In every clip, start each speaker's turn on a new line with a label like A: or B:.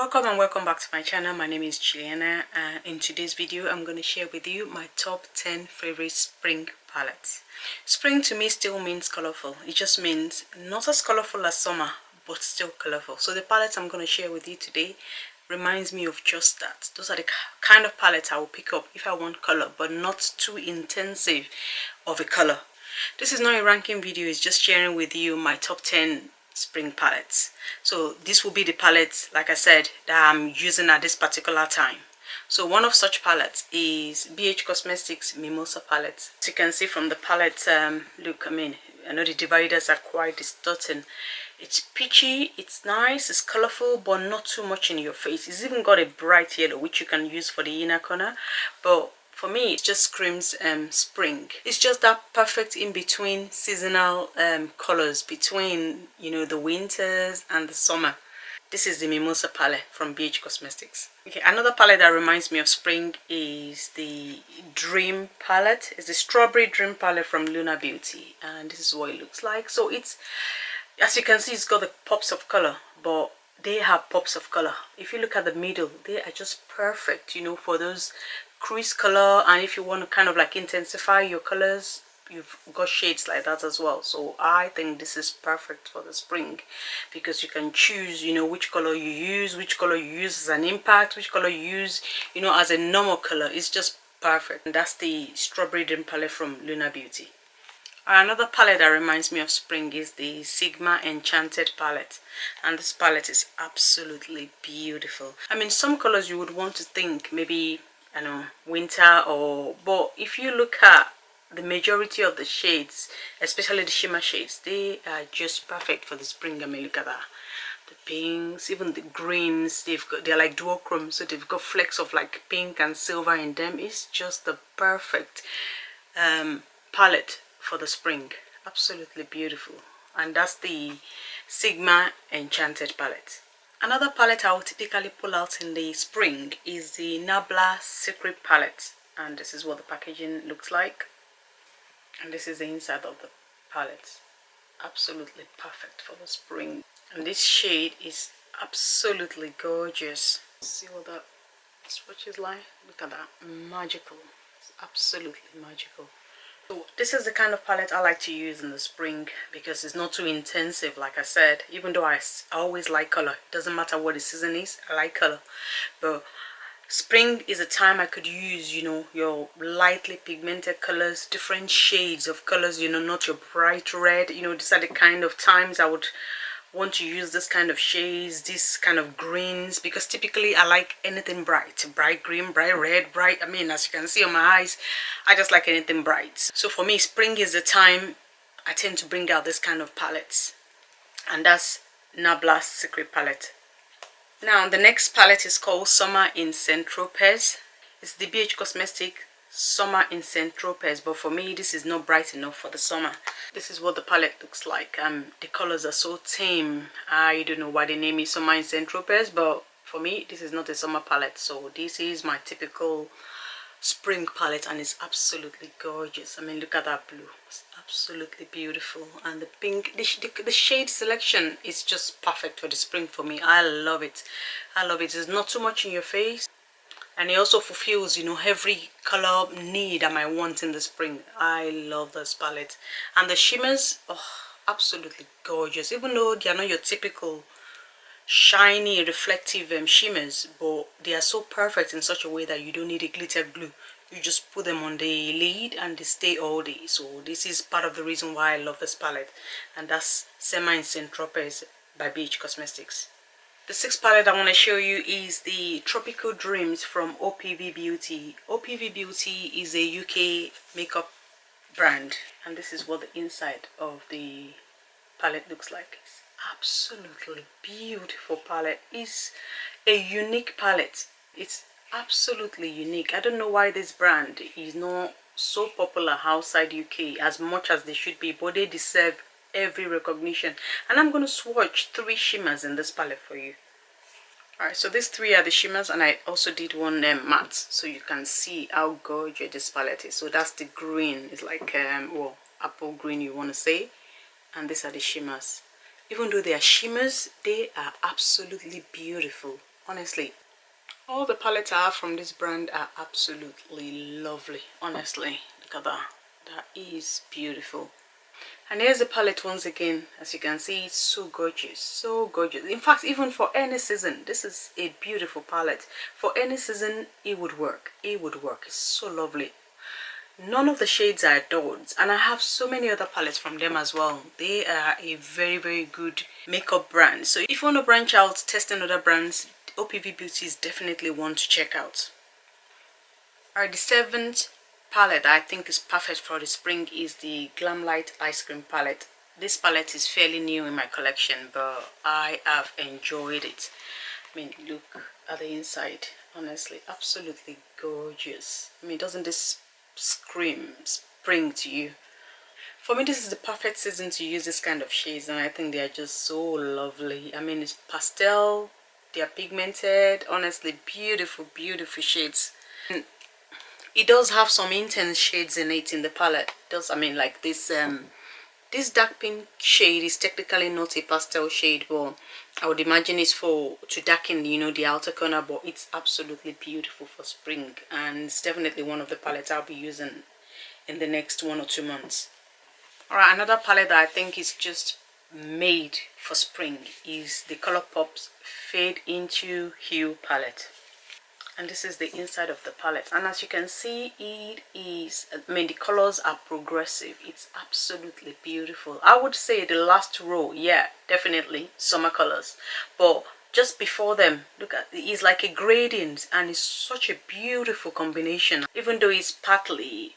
A: Welcome and welcome back to my channel. My name is Juliana, and in today's video I'm going to share with you my top 10 favorite spring palettes. Spring to me still means colorful. It just means not as colorful as summer, but still colorful. So the palettes I'm going to share with you today reminds me of just that. Those are the kind of palettes I will pick up if I want color, but not too intensive of a color. This is not a ranking video, it's just sharing with you my top 10 spring palettes. So this will be the palettes, like I said, that I'm using at this particular time. So one of such palettes is BH Cosmetics Mimosa palette. As you can see from the palette look, I know the dividers are quite distorting. It's peachy, it's nice, it's colorful, but not too much in your face. It's even got a bright yellow which you can use for the inner corner, but for me it just screams spring. It's just that perfect in between seasonal colors between, you know, the winters and the summer. This is the Mimosa palette from BH Cosmetics. Okay, another palette that reminds me of spring is the Dream palette. It's the Strawberry Dream palette from Lunar Beauty, and this is what it looks like. So it's, as you can see, it's got the pops of color, but they have pops of color. If you look at the middle, they are just perfect, you know, for those crease color, and if you want to kind of like intensify your colors, you've got shades like that as well. So I think this is perfect for the spring because you can choose, you know, which color you use as an impact, which color you use, you know, as a normal color. It's just perfect. And that's the Strawberry Dream palette from Lunar Beauty. Another palette that reminds me of spring is the Sigma Enchanted palette, and this palette is absolutely beautiful. I mean, some colors you would want to think maybe, I know, winter, but if you look at the majority of the shades, especially the shimmer shades, they are just perfect for the spring. I mean, look at that. The pinks, even the greens, they're like duochrome, so they've got flecks of like pink and silver in them. It's just the perfect palette for the spring. Absolutely beautiful. And that's the Sigma Enchanted palette. Another palette I will typically pull out in the spring is the Nabla Secret palette, and this is what the packaging looks like, and this is the inside of the palette. Absolutely perfect for the spring, and this shade is absolutely gorgeous. See what that swatch is like? Look at that. Magical. It's absolutely magical. So this is the kind of palette I like to use in the spring because it's not too intensive, like I said. Even though I always like color, it doesn't matter what the season is, I like color. But spring is a time I could use, you know, your lightly pigmented colors, different shades of colors, you know, not your bright red. You know, these are the kind of times I would want to use this kind of shades, this kind of greens, because typically I like anything bright green, bright red, bright, I mean, as you can see on my eyes, I just like anything bright. So for me, spring is the time I tend to bring out this kind of palettes, and that's Nabla's Secret palette. Now the next palette is called Summer in Tropez. It's the BH Cosmetics Summer in Tropez, but for me this is not bright enough for the summer. This is what the palette looks like. The colors are so tame. I don't know why the name is Summer in Tropez, but for me this is not a summer palette. So this is my typical spring palette, and it's absolutely gorgeous. I mean, look at that blue. It's absolutely beautiful, and the pink, the shade selection is just perfect for the spring for me. I love it. I love it. It's not too much in your face, and it also fulfills, you know, every color need I might want in the spring. I love this palette, and the shimmers, oh, absolutely gorgeous. Even though they are not your typical shiny reflective shimmers, but they are so perfect in such a way that you don't need a glitter glue. You just put them on the lid and they stay all day. So this is part of the reason why I love this palette, and that's Summer in Tropez by BH Cosmetics. The sixth palette I want to show you is the Tropical Dreams from OPV Beauty. OPV Beauty is a UK makeup brand, and this is what the inside of the palette looks like. It's absolutely beautiful palette. It's a unique palette. It's absolutely unique. I don't know why this brand is not so popular outside UK as much as they should be, but they deserve every recognition. And I'm going to swatch 3 shimmers in this palette for you. Alright, so these 3 are the shimmers, and I also did one matte, so you can see how gorgeous this palette is. So that's the green. It's like well, apple green, you want to say, and these are the shimmers. Even though they are shimmers, they are absolutely beautiful. Honestly, all the palettes I have from this brand are absolutely lovely. Honestly, look at that. That is beautiful. And here's the palette once again. As you can see, it's so gorgeous, so gorgeous. In fact, even for any season, this is a beautiful palette. For any season, it would work. It would work. It's so lovely. None of the shades are duds, and I have so many other palettes from them as well. They are a very, very good makeup brand. So if you want to branch out, testing other brands, OPV Beauty is definitely one to check out. Alright, the seventh palette I think is perfect for the spring is the Glamlite Ice Cream Palette. This palette is fairly new in my collection, but I have enjoyed it. I mean, look at the inside. Honestly, absolutely gorgeous. I mean, doesn't this scream spring to you? For me, this is the perfect season to use this kind of shades, and I think they are just so lovely. I mean, it's pastel, they are pigmented. Honestly, beautiful, beautiful shades. And it does have some intense shades in it in the palette. It does, I mean, like this dark pink shade is technically not a pastel shade, but I would imagine it's for to darken, you know, the outer corner. But it's absolutely beautiful for spring, and it's definitely one of the palettes I'll be using in the next 1 or 2 months. Alright, another palette that I think is just made for spring is the Colourpop Fade into Hue Palette. And this is the inside of the palette, and as you can see, it is, I mean, the colors are progressive. It's absolutely beautiful. I would say the last row, yeah, definitely summer colors, but just before them, look at it, is like a gradient, and it's such a beautiful combination. Even though it's partly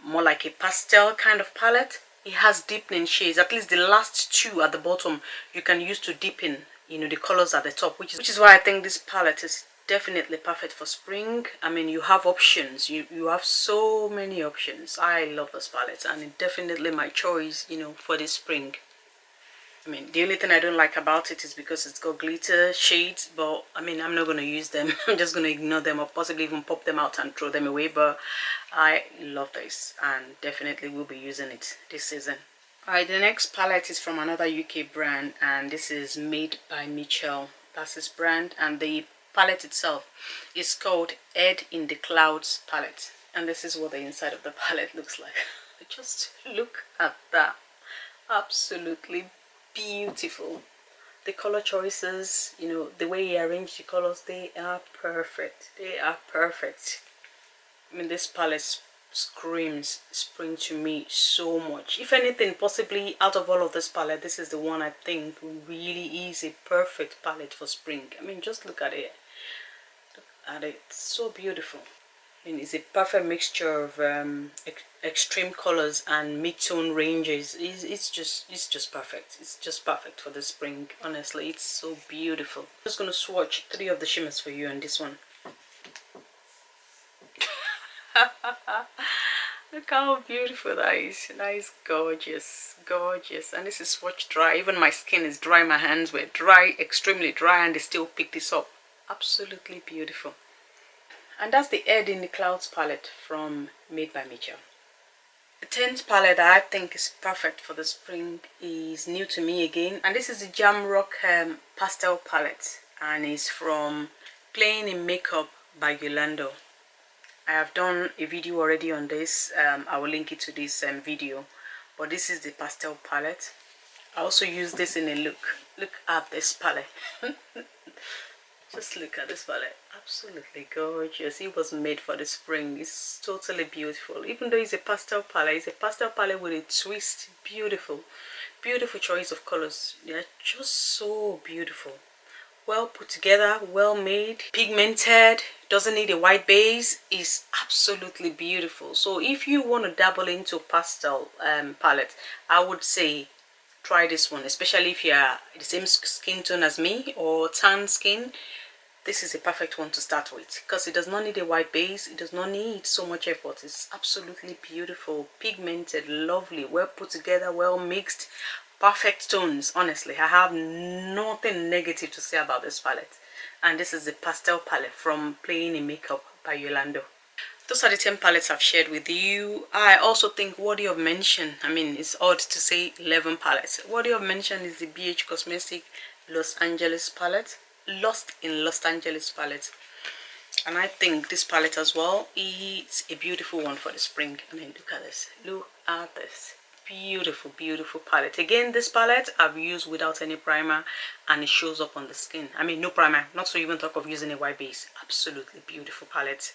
A: more like a pastel kind of palette, it has deepening shades. At least the last two at the bottom you can use to deepen, you know, the colors at the top, which is why I think this palette is definitely perfect for spring. I mean, you have options, you have so many options. I love this palette, and it's definitely my choice, you know, for this spring. I mean, the only thing I don't like about it is because it's got glitter shades, but I mean, I'm not going to use them. I'm just going to ignore them, or possibly even pop them out and throw them away. But I love this, and definitely will be using it this season. Alright, the next palette is from another UK brand, and this is made by Mitchel. That's his brand, and the palette itself is called Head in the Clouds palette, and this is what the inside of the palette looks like. Just look at that. Absolutely beautiful. The color choices, you know, the way he arranged the colors, they are perfect. They are perfect. I mean, this palette screams spring to me so much. If anything, possibly out of all of this palette, this is the one I think really is a perfect palette for spring. I mean, just look at it. Look at it. It's so beautiful. I mean, it's a perfect mixture of extreme colors and mid-tone ranges. It's just perfect. It's just perfect for the spring. Honestly, it's so beautiful. I'm just going to swatch 3 of the shimmers for you on this one. Look how beautiful that is. That is gorgeous, gorgeous. And this is swatch dry. Even my skin is dry. My hands were dry, extremely dry, and they still picked this up. Absolutely beautiful. And that's the Head in the Clouds palette from Made by Mitchel. The 10th palette that I think is perfect for the spring is new to me again, and this is the Jamrock Pastel Palette, and it's from Playing in Makeup by Yolondo. I have done a video already on this. I will link it to this video, but this is the pastel palette. I also use this in a look. Look at this palette. Just look at this palette. Absolutely gorgeous. It was made for the spring. It's totally beautiful. Even though it's a pastel palette, it's a pastel palette with a twist. Beautiful. Beautiful choice of colors. They're just so beautiful. Well put together, well made, pigmented, doesn't need a white base, is absolutely beautiful. So if you want to dabble into pastel palette, I would say try this one, especially if you're the same skin tone as me or tan skin. This is a perfect one to start with because it does not need a white base. It does not need so much effort. It's absolutely beautiful, pigmented, lovely, well put together, well mixed, perfect tones. Honestly, I have nothing negative to say about this palette. And this is the pastel palette from Playing in Makeup by Yolondo. Those are the 10 palettes I've shared with you. I also think worthy of mention, I mean, it's odd to say 11 palettes. Worthy of mention is the BH Cosmetic Los Angeles palette. Lost in Los Angeles palette, and I think this palette as well is a beautiful one for the spring. I mean, look at this, look at this beautiful, beautiful palette. Again, this palette I've used without any primer, and it shows up on the skin. I mean, no primer, not to even talk of using a white base. Absolutely beautiful palette.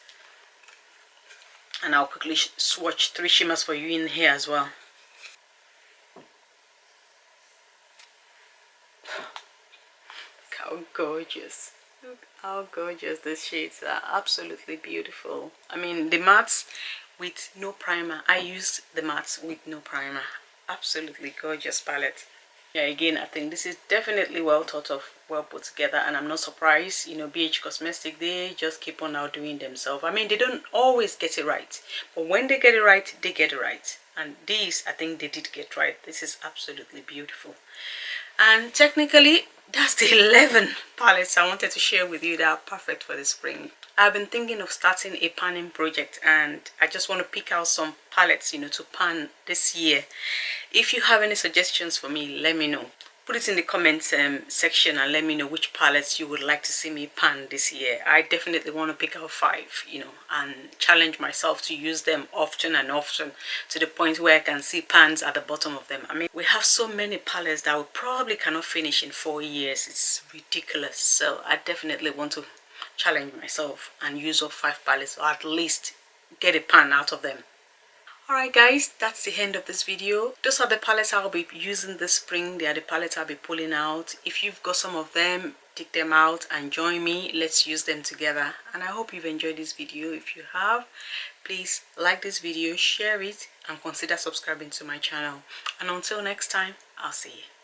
A: And I'll quickly swatch 3 shimmers for you in here as well. Look how gorgeous. Look how gorgeous these shades are. Absolutely beautiful. I mean, the mattes with no primer. I used the mattes with no primer. Absolutely gorgeous palette. Yeah, again, I think this is definitely well thought of, well put together, and I'm not surprised. You know, BH Cosmetics, they just keep on outdoing themselves. I mean, they don't always get it right, but when they get it right, they get it right. And these, I think they did get right. This is absolutely beautiful. And technically, that's the 11 palettes I wanted to share with you that are perfect for the spring. I've been thinking of starting a panning project, and I just want to pick out some palettes, you know, to pan this year. If you have any suggestions for me, let me know. Put it in the comments section and let me know which palettes you would like to see me pan this year. I definitely want to pick out 5, you know, and challenge myself to use them often and often, to the point where I can see pans at the bottom of them. I mean, we have so many palettes that we probably cannot finish in 4 years. It's ridiculous. So I definitely want to challenge myself and use up 5 palettes, or at least get a pan out of them. Alright guys, that's the end of this video. Those are the palettes I'll be using this spring. They are the palettes I'll be pulling out. If you've got some of them, take them out and join me. Let's use them together. And I hope you've enjoyed this video. If you have, please like this video, share it, and consider subscribing to my channel. And until next time, I'll see you.